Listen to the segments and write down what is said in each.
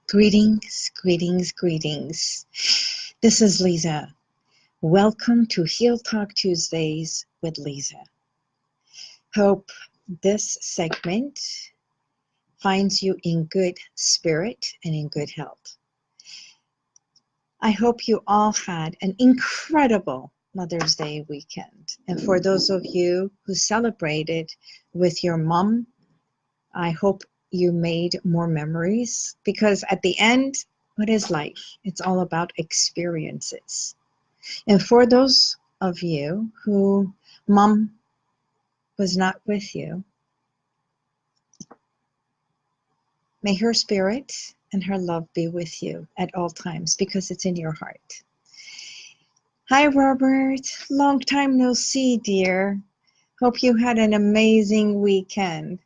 Greetings, greetings, greetings. This is Liza. Welcome to Heal Talk Tuesdays with Liza. Hope this segment finds you in good spirit and in good health. I hope you all had an incredible Mother's Day weekend. And for those of you who celebrated with your mom, I hope you made more memories, because at the end, what is life? It's all about experiences. And for those of you who mom was not with you, may her spirit and her love be with you at all times, because it's in your heart. Hi, Robert. Long time no see, dear. Hope you had an amazing weekend.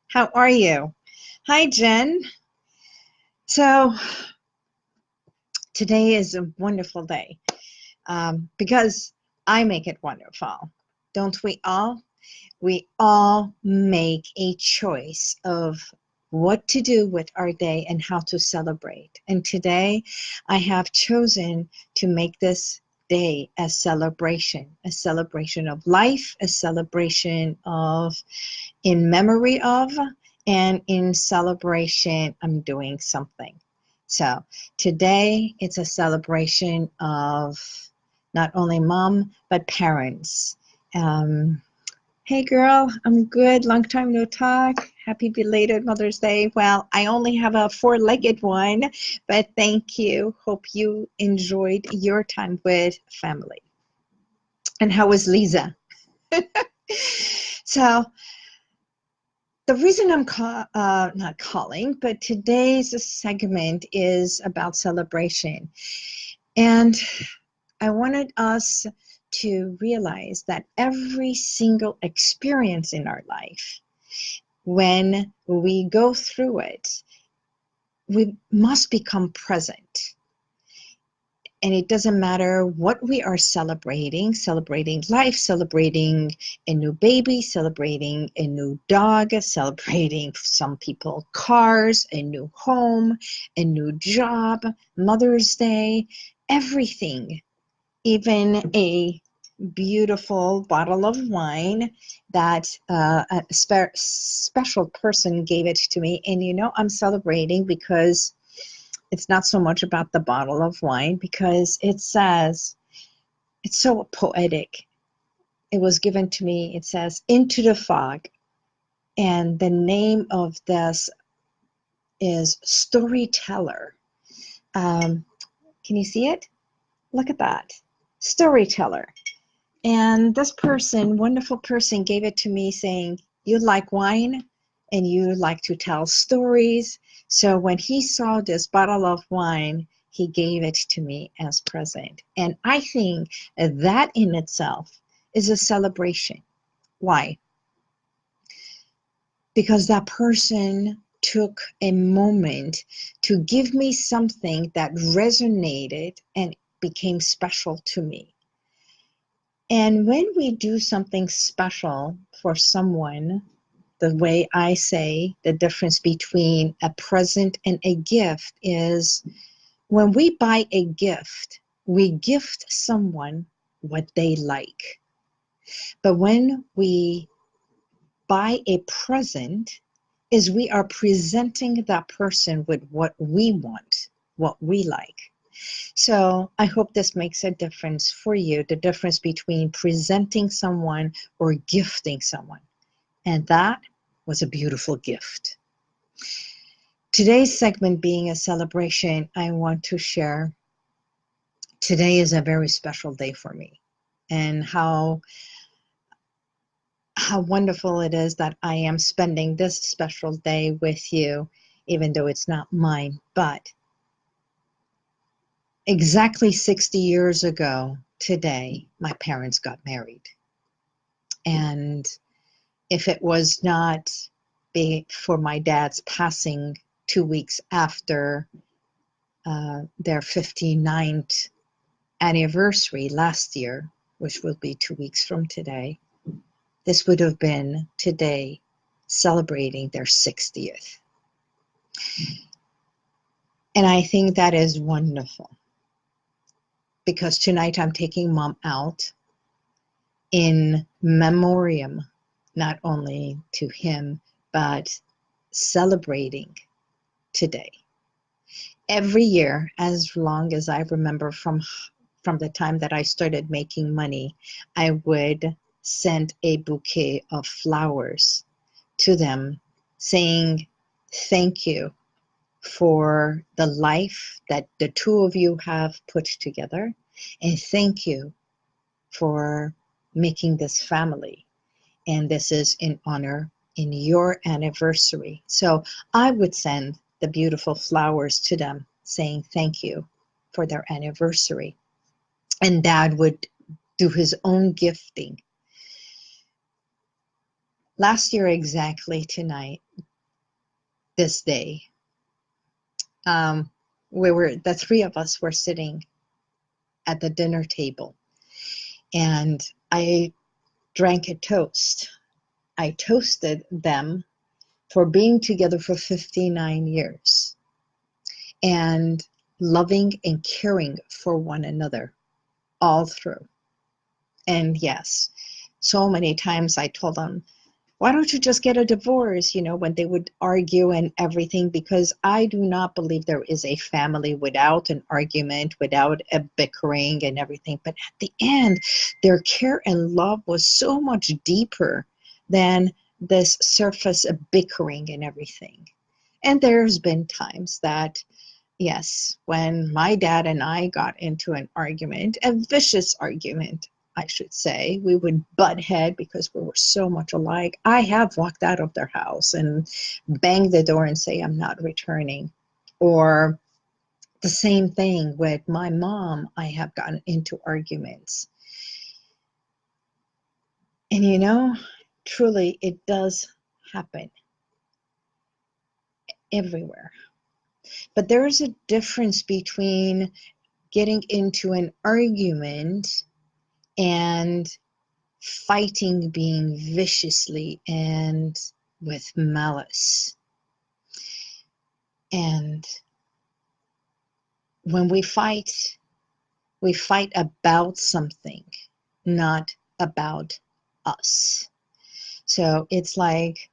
How are you? Hi, Jen. So today is a wonderful day because I make it wonderful. Don't we all? We all make a choice of what to do with our day and how to celebrate. And today I have chosen to make this day a celebration of life, a celebration of in memory of, and in celebration I'm doing something. So today it's a celebration of not only mom but parents. Hey girl, I'm good. Long time no talk. Happy belated Mother's Day. Well, I only have a four-legged one, but thank you. Hope you enjoyed your time with family. And how was Liza? So the reason I'm not calling, but today's segment is about celebration. And I wanted us to realize that every single experience in our life, when we go through it, we must become present. And it doesn't matter what we are celebrating life, celebrating a new baby, celebrating a new dog, celebrating some people cars, a new home, a new job, Mother's Day, everything, even a beautiful bottle of wine that a special person gave it to me. And I'm celebrating because it's not so much about the bottle of wine, because it says, it's so poetic. It was given to me. It says, "Into the Fog." And the name of this is Storyteller. Can you see it? Look at that. Storyteller. And this person, wonderful person, gave it to me saying, "You like wine and you like to tell stories." So when he saw this bottle of wine, he gave it to me as present. And I think that in itself is a celebration. Why? Because that person took a moment to give me something that resonated and became special to me. And when we do something special for someone, the way I say the difference between a present and a gift is, when we buy a gift, we gift someone what they like. But when we buy a present, is we are presenting that person with what we want, what we like. So I hope this makes a difference for you, the difference between presenting someone or gifting someone. And that was a beautiful gift. Today's segment being a celebration, I want to share, today is a very special day for me, and how wonderful it is that I am spending this special day with you, even though it's not mine. But exactly 60 years ago today, my parents got married. And if it was not for my dad's passing 2 weeks after their 59th anniversary last year, which will be 2 weeks from today, this would have been today celebrating their 60th. And I think that is wonderful, because tonight I'm taking mom out in memoriam, not only to him, but celebrating today. Every year, as long as I remember, from the time that I started making money, I would send a bouquet of flowers to them, saying thank you for the life that the two of you have put together, and thank you for making this family. And this is in honor in your anniversary. So I would send the beautiful flowers to them, saying thank you for their anniversary. And Dad would do his own gifting. Last year, exactly tonight, this day, the three of us were sitting at the dinner table, and I drank a toast. I toasted them for being together for 59 years and loving and caring for one another all through. And yes, so many times I told them, why don't you just get a divorce, when they would argue and everything, because I do not believe there is a family without an argument, without a bickering and everything. But at the end, their care and love was so much deeper than this surface of bickering and everything. And there's been times that, yes, when my dad and I got into an argument, a vicious argument, I should say, we would butt head because we were so much alike. I have walked out of their house and banged the door and say, I'm not returning. Or the same thing with my mom, I have gotten into arguments. And truly, it does happen everywhere. But there is a difference between getting into an argument and fighting, being viciously and with malice. And when we fight about something, not about us. So it's like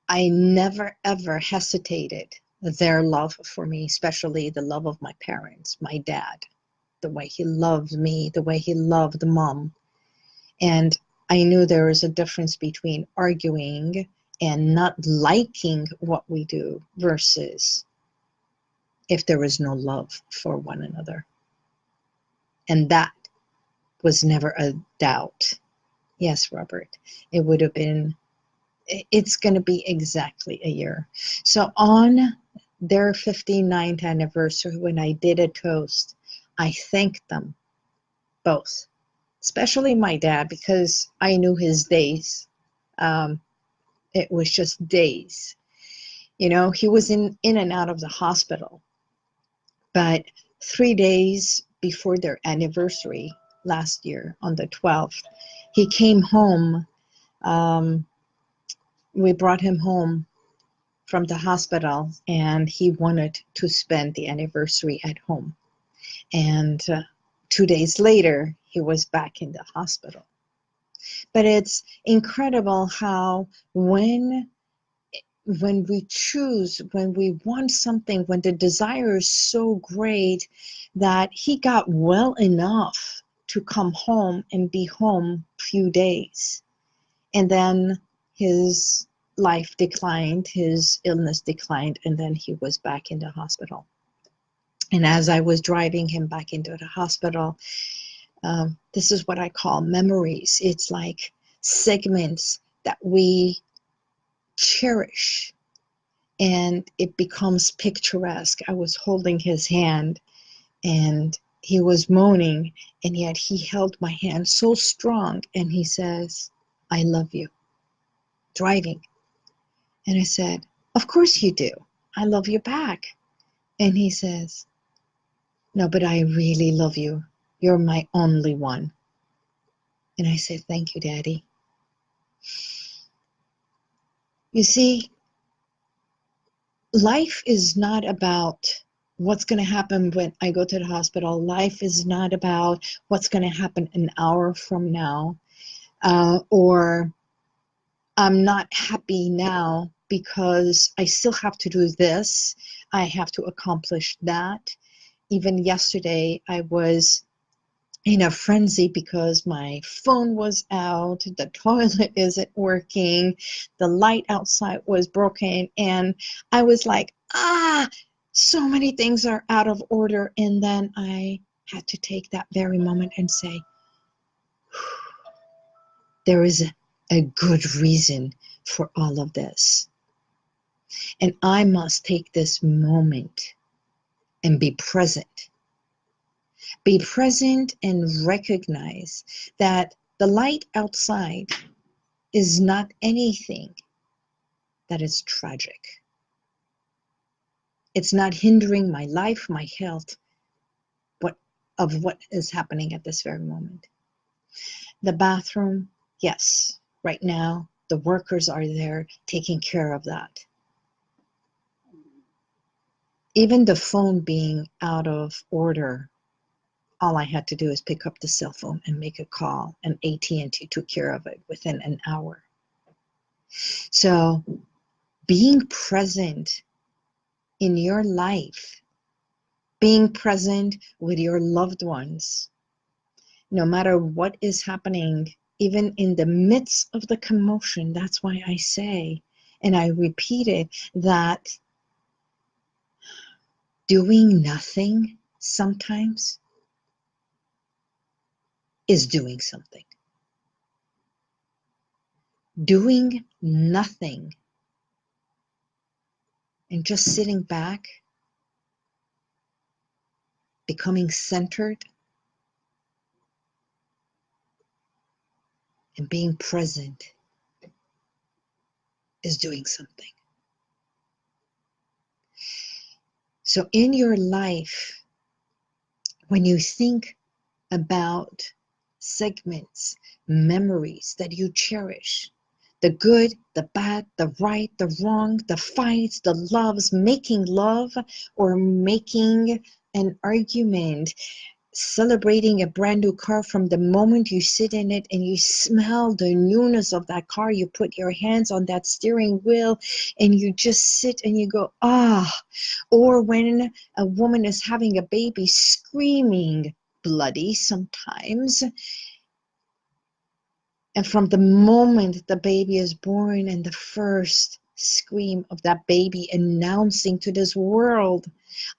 I never ever hesitated their love for me, especially the love of my parents, my dad, the way he loved me, the way he loved mom. And I knew there was a difference between arguing and not liking what we do versus if there was no love for one another. And that was never a doubt. Yes, Robert, it would have been, it's going to be exactly a year. So on their 59th anniversary, when I did a toast, I thanked them both, especially my dad, because I knew his days. It was just days. He was in and out of the hospital. But 3 days before their anniversary last year, on the 12th, he came home. We brought him home from the hospital, and he wanted to spend the anniversary at home. And 2 days later, he was back in the hospital. But it's incredible how when we choose, when we want something, when the desire is so great that he got well enough to come home and be home a few days. And then his life declined, his illness declined, and then he was back in the hospital. And as I was driving him back into the hospital, this is what I call memories. It's like segments that we cherish, and it becomes picturesque. I was holding his hand, and he was moaning, and yet he held my hand so strong, and he says, I love you, driving. And I said, of course you do. I love you back. And he says, no, but I really love you. You're my only one. And I said, thank you, Daddy. You see, life is not about what's going to happen when I go to the hospital. Life is not about what's going to happen an hour from now, or I'm not happy now because I still have to do this. I have to accomplish that. Even yesterday, I was in a frenzy because my phone was out, the toilet isn't working, the light outside was broken, and I was like, so many things are out of order. And then I had to take that very moment and say, there is a good reason for all of this. And I must take this moment and be present. Be present and recognize that the light outside is not anything that is tragic. It's not hindering my life, my health, of what is happening at this very moment. The bathroom, yes, right now the workers are there taking care of that. Even the phone being out of order, all I had to do is pick up the cell phone and make a call, and AT&T took care of it within an hour. So being present in your life, being present with your loved ones, no matter what is happening, even in the midst of the commotion. That's why I say, and I repeat it, that doing nothing sometimes is doing something. Doing nothing and just sitting back, becoming centered, and being present is doing something. So in your life, when you think about segments, memories that you cherish, the good, the bad, the right, the wrong, the fights, the loves, making love or making an argument, celebrating a brand new car, from the moment you sit in it and you smell the newness of that car, you put your hands on that steering wheel and you just sit and you go, or when a woman is having a baby, screaming bloody sometimes, and from the moment the baby is born and the first scream of that baby announcing to this world,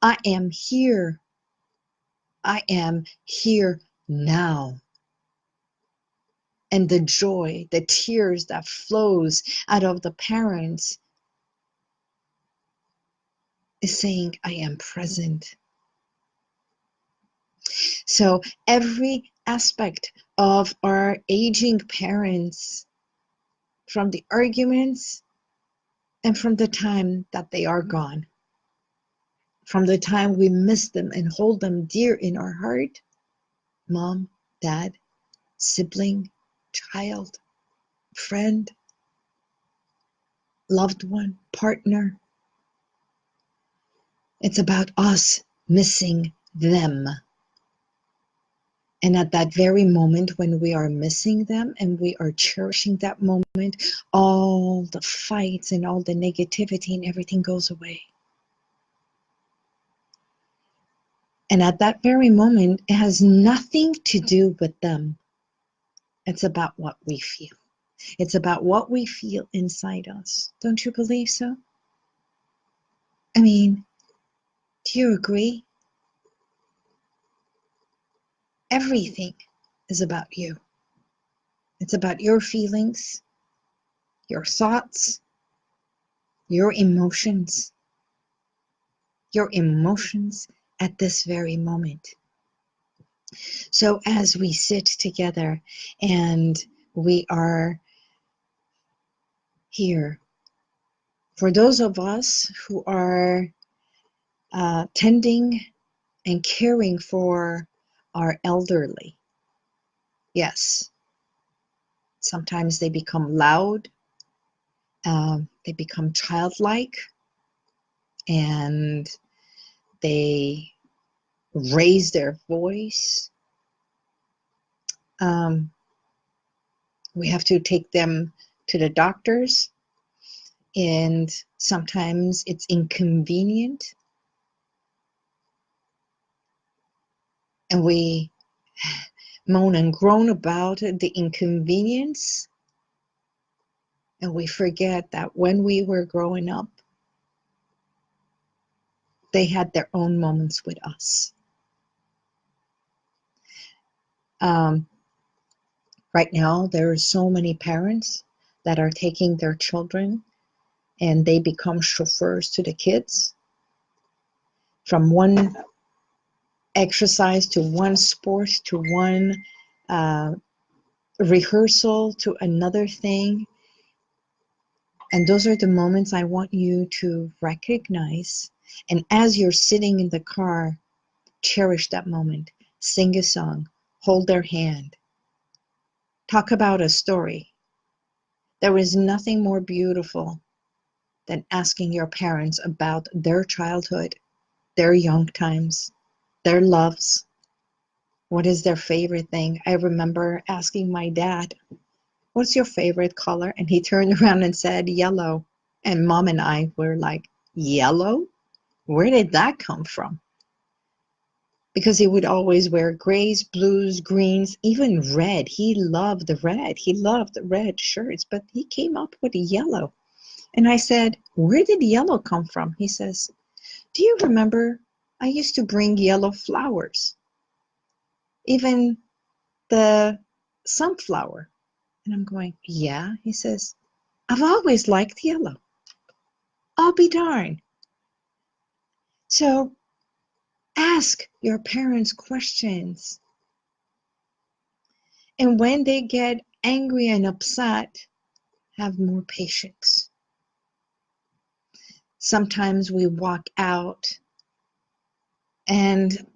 I am here. I am here now. And the joy, the tears that flows out of the parents is saying, I am present. So every aspect of our aging parents, from the arguments and from the time that they are gone, from the time we miss them and hold them dear in our heart, mom, dad, sibling, child, friend, loved one, partner. It's about us missing them. And at that very moment when we are missing them and we are cherishing that moment, all the fights and all the negativity and everything goes away. And at that very moment, it has nothing to do with them. It's about what we feel. It's about what we feel inside us. Don't you believe so? I mean, do you agree? Everything is about you. It's about your feelings, your thoughts, your emotions at this very moment. So as we sit together and we are here, for those of us who are tending and caring for our elderly, yes, sometimes they become loud, they become childlike, and they raise their voice. We have to take them to the doctors, and sometimes it's inconvenient, and we moan and groan about the inconvenience, and we forget that when we were growing up, they had their own moments with us. Right now, there are so many parents that are taking their children and they become chauffeurs to the kids, from one exercise to one sport to one rehearsal to another thing. And those are the moments I want you to recognize. And as you're sitting in the car, cherish that moment. Sing a song, hold their hand, talk about a story. There is nothing more beautiful than asking your parents about their childhood, their young times, their loves. What is their favorite thing? I remember asking my dad, "What's your favorite color?" And he turned around and said, "Yellow." And mom and I were like, "Yellow? Where did that come from?" Because he would always wear grays, blues, greens, even red. He loved the red. He loved the red shirts, but he came up with yellow. And I said, "Where did yellow come from?" He says, "Do you remember I used to bring yellow flowers, even the sunflower?" And I'm going, "Yeah." He says, "I've always liked yellow." I'll be darned. So ask your parents questions. And when they get angry and upset, have more patience. Sometimes we walk out and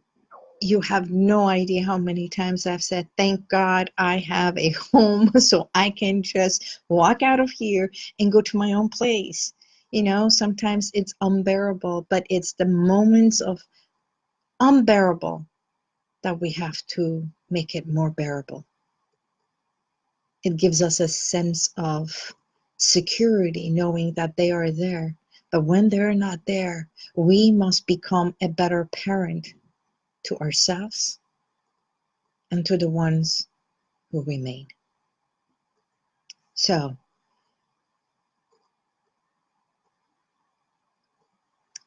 you have no idea how many times I've said, "Thank God I have a home so I can just walk out of here and go to my own place." You know, sometimes it's unbearable, but it's the moments of unbearable that we have to make it more bearable. It gives us a sense of security knowing that they are there. But when they're not there, we must become a better parent to ourselves and to the ones who remain. So,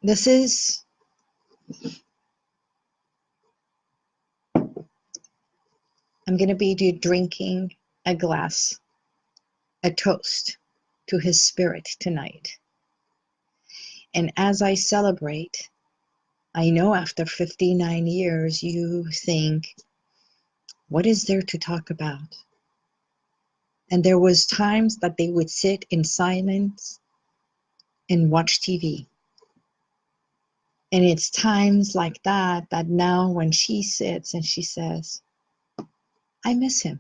this is, I'm going to be drinking a glass, a toast to his spirit tonight. And as I celebrate, I know after 59 years, you think, what is there to talk about? And there was times that they would sit in silence and watch TV. And it's times like that that now when she sits and she says, "I miss him."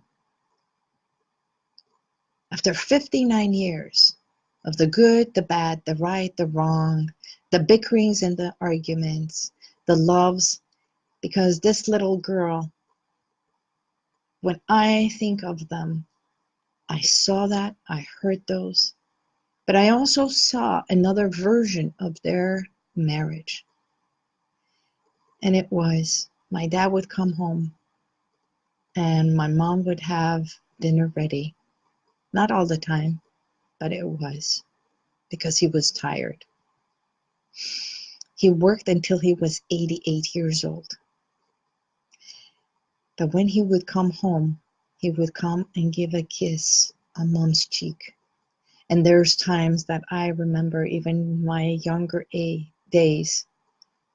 After 59 years of the good, the bad, the right, the wrong, the bickerings and the arguments, the loves, because this little girl, when I think of them, I saw that, I heard those, but I also saw another version of their marriage. And it was my dad would come home and my mom would have dinner ready. Not all the time, but it was because he was tired. He worked until he was 88 years old. But when he would come home, he would come and give a kiss on mom's cheek. And there's times that I remember, even in my younger days,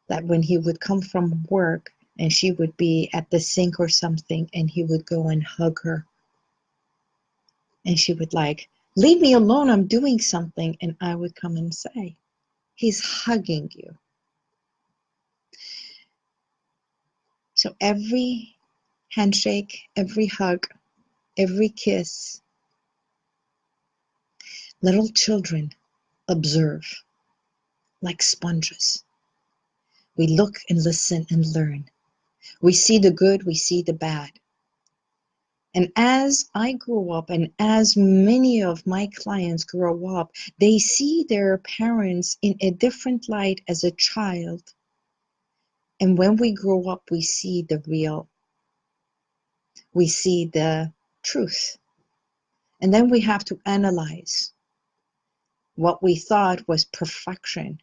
that when he would come from work and she would be at the sink or something and he would go and hug her. And she would like, "Leave me alone, I'm doing something." And I would come and say, "He's hugging you." So every handshake, every hug, every kiss, little children observe. like sponges. We look and listen and learn. We see the good, we see the bad. And as I grew up, and as many of my clients grow up, they see their parents in a different light as a child. And when we grow up, we see the real, we see the truth. And then we have to analyze what we thought was perfection.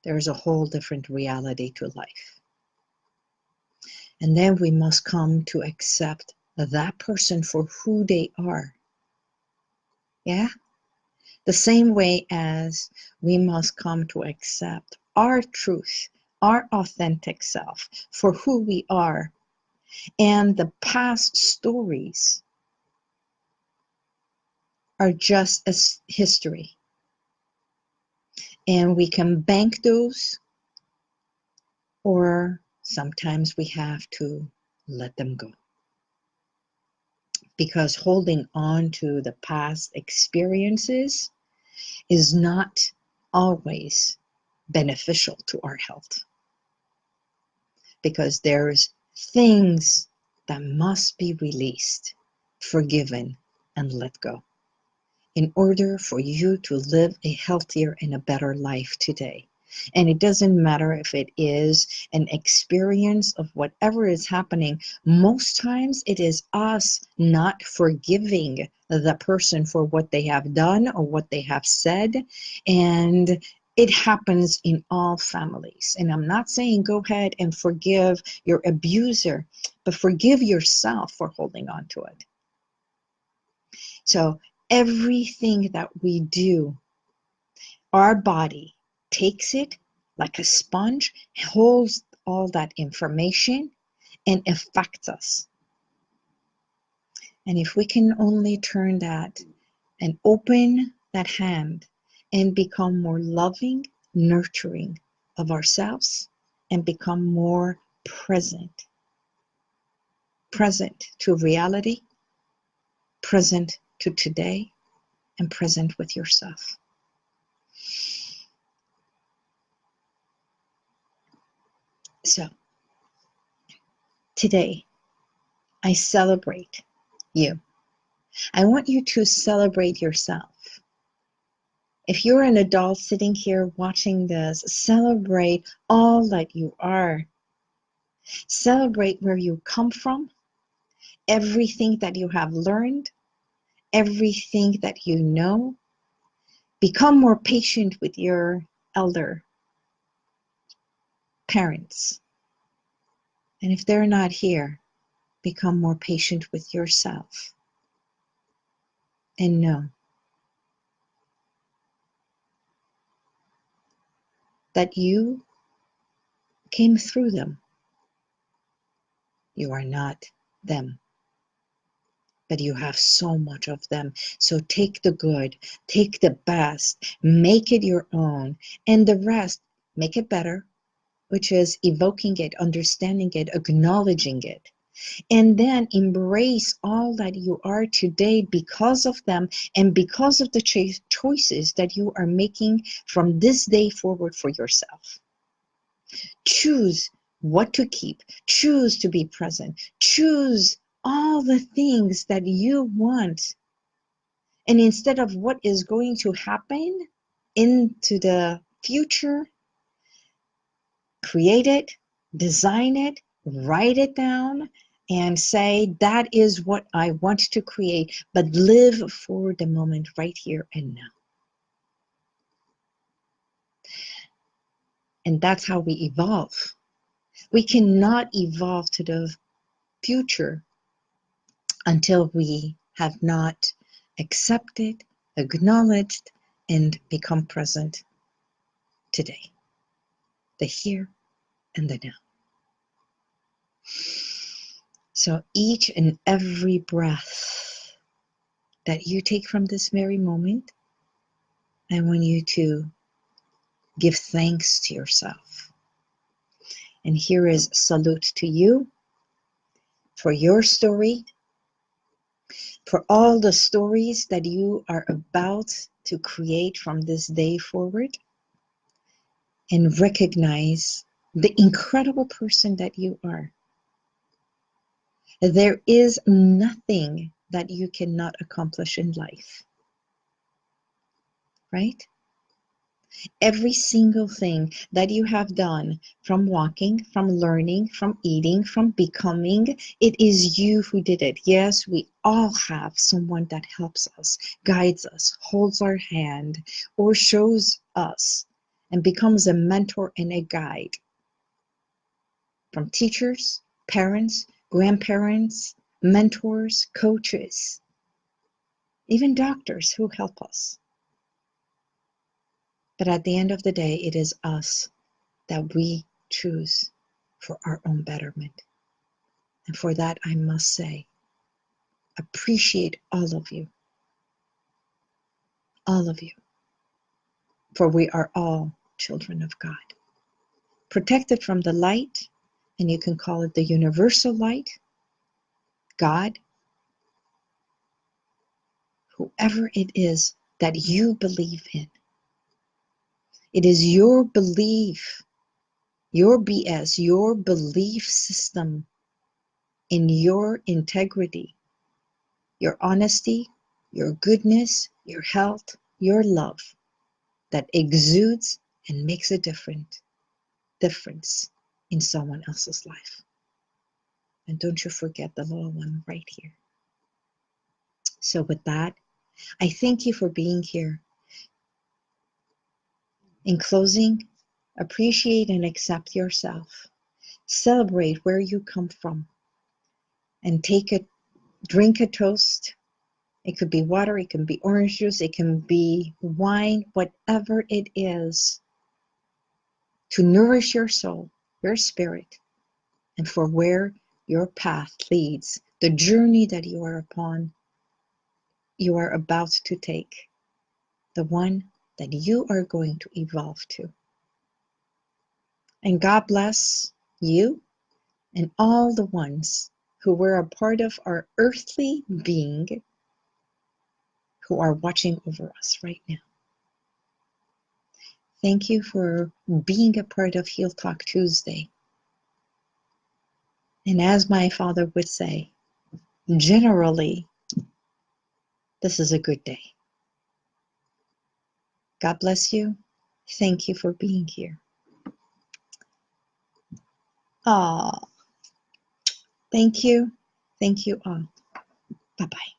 There's a whole different reality to life. And then we must come to accept that person for who they are. Yeah? The same way as we must come to accept our truth, our authentic self for who we are, and the past stories are just as history. And we can bank those, or sometimes we have to let them go. Because holding on to the past experiences is not always beneficial to our health. Because there's things that must be released, forgiven, and let go in order for you to live a healthier and a better life today. And it doesn't matter if it is an experience of whatever is happening. Most times it is us not forgiving the person for what they have done or what they have said. And it happens in all families. And I'm not saying go ahead and forgive your abuser, but forgive yourself for holding on to it. So everything that we do, our body takes it like a sponge, holds all that information, and affects us. And if we can only turn that and open that hand and become more loving, nurturing of ourselves, and become more present to reality, present to today, and present with yourself. So today, I celebrate you. I want you to celebrate yourself. If you're an adult sitting here watching this, celebrate all that you are. Celebrate where you come from, everything that you have learned, everything that you know. Become more patient with your elder parents. And if they're not here, become more patient with yourself. And know that you came through them. You are not them, but you have so much of them. So take the good, take the best, make it your own, and the rest, make it better, which is evoking it, understanding it, acknowledging it. And then embrace all that you are today because of them and because of the choices that you are making from this day forward for yourself. Choose what to keep, choose to be present, choose all the things that you want. And instead of what is going to happen into the future, create it, design it, write it down, and say, that is what I want to create, but live for the moment right here and now. And that's how we evolve. We cannot evolve to the future until we have not accepted, acknowledged, and become present today, the here and the now. So each and every breath that you take from this very moment, I want you to give thanks to yourself. And here is salute to you for your story, for all the stories that you are about to create from this day forward. and recognize the incredible person that you are. There is nothing that you cannot accomplish in life, right? Every single thing that you have done, from walking, from learning, from eating, from becoming, it is you who did it. Yes, we all have someone that helps us, guides us, holds our hand, or shows us and becomes a mentor and a guide. From teachers, parents, grandparents, mentors, coaches, even doctors who help us. But at the end of the day, it is us that we choose for our own betterment. And for that, I must say, appreciate all of you, for we are all children of God, protected from the light, and you can call it the universal light, God, whoever it is that you believe in. It is your belief, your BS, your belief system in your integrity, your honesty, your goodness, your health, your love that exudes and makes a difference in someone else's life. And don't you forget the little one right here. So with that, I thank you for being here. In closing, appreciate and accept yourself. Celebrate where you come from and drink a toast. It could be water, it can be orange juice, it can be wine, whatever it is, to nourish your soul, your spirit, and for where your path leads, the journey that you are upon, you are about to take, the one that you are going to evolve to. And God bless you and all the ones who were a part of our earthly being who are watching over us right now. Thank you for being a part of Heal Talk Tuesday. And as my father would say, generally, this is a good day. God bless you. Thank you for being here. Ah, thank you. Thank you all. Bye-bye.